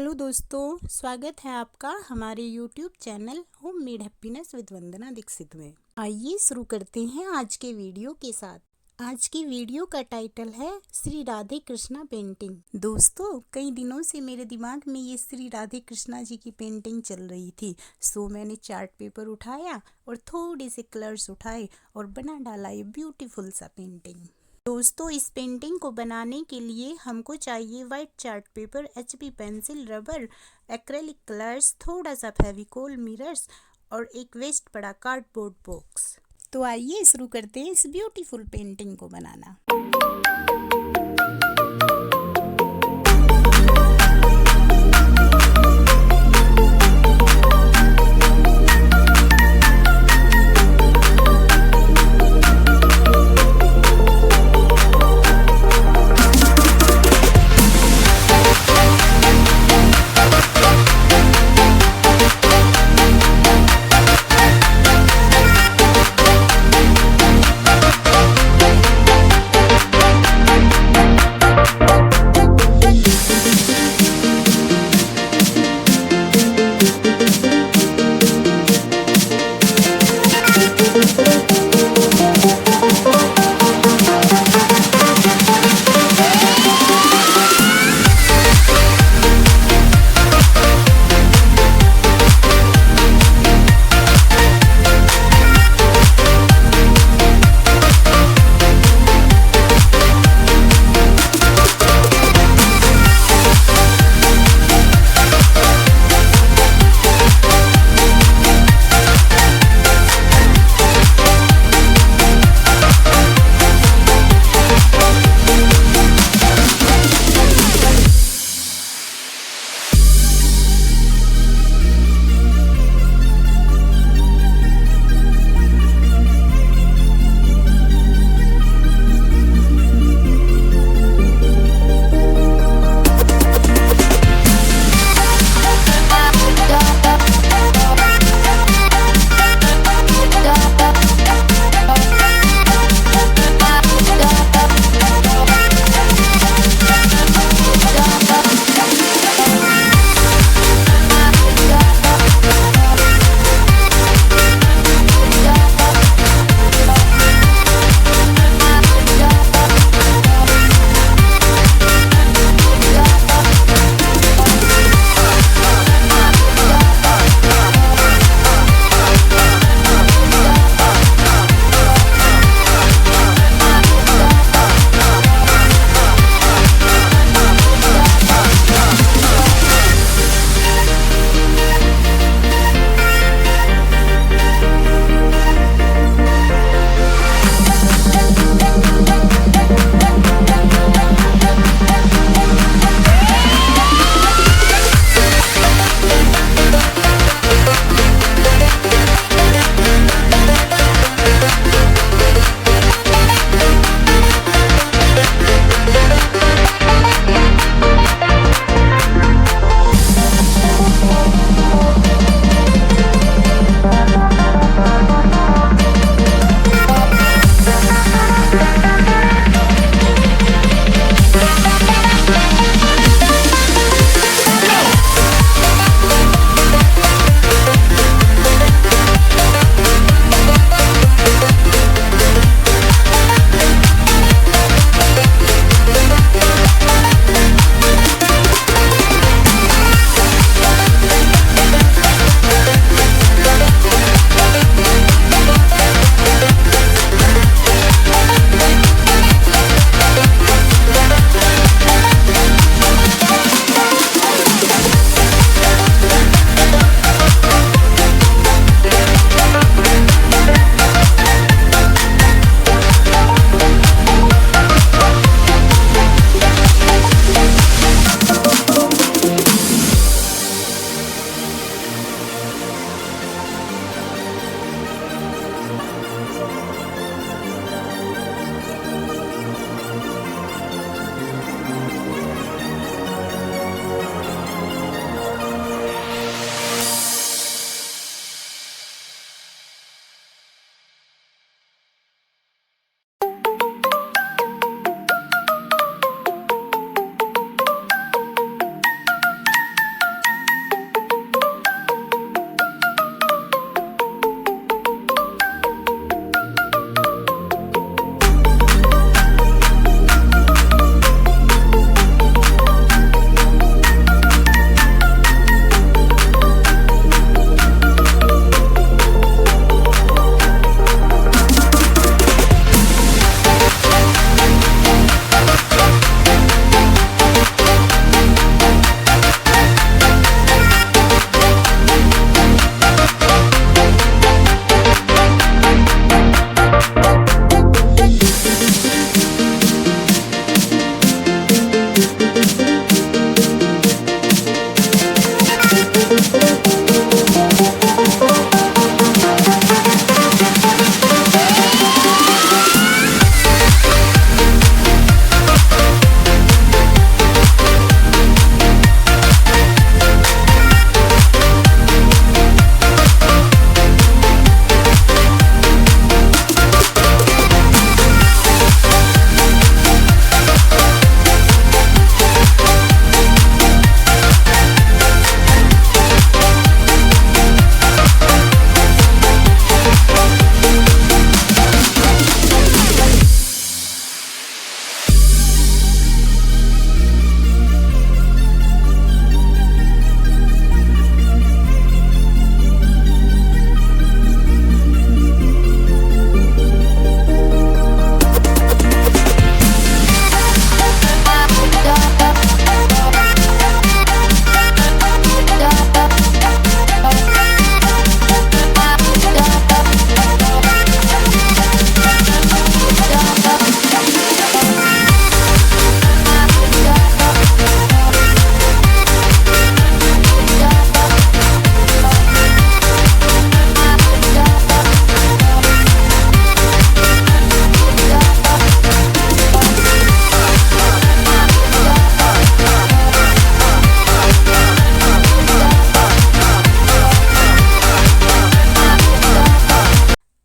Hello दोस्तों, स्वागत है आपका हमारे YouTube channel home made happiness with Vandana Dikshit में। आइए शुरू करते हैं आज के वीडियो के साथ। आज की वीडियो का टाइटल है श्री राधे कृष्णा पेंटिंग। दोस्तों, कई दिनों से मेरे दिमाग में ये श्री राधे कृष्णा जी की पेंटिंग चल रही थी, सो मैंने चार्ट पेपर उठाया और थोड़े से कलर्स उठाए और बना डाला ये ब्यूटीफुल सा पेंटिंग। दोस्तों, इस पेंटिंग को बनाने के लिए हमको चाहिए white chart paper, HB pencil, rubber, acrylic colours, थोड़ा सा फेविकोल, मिरर्स और एक वेस्ट पड़ा कार्डबोर्ड बॉक्स। तो आइए शुरू करते हैं इस ब्यूटीफुल पेंटिंग को बनाना।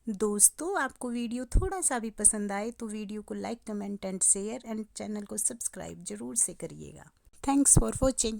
दोस्तों, आपको वीडियो थोड़ा सा भी पसंद आए तो वीडियो को like, comment and share and channel को सब्सक्राइब जरूर से करिएगा। Thanks for watching.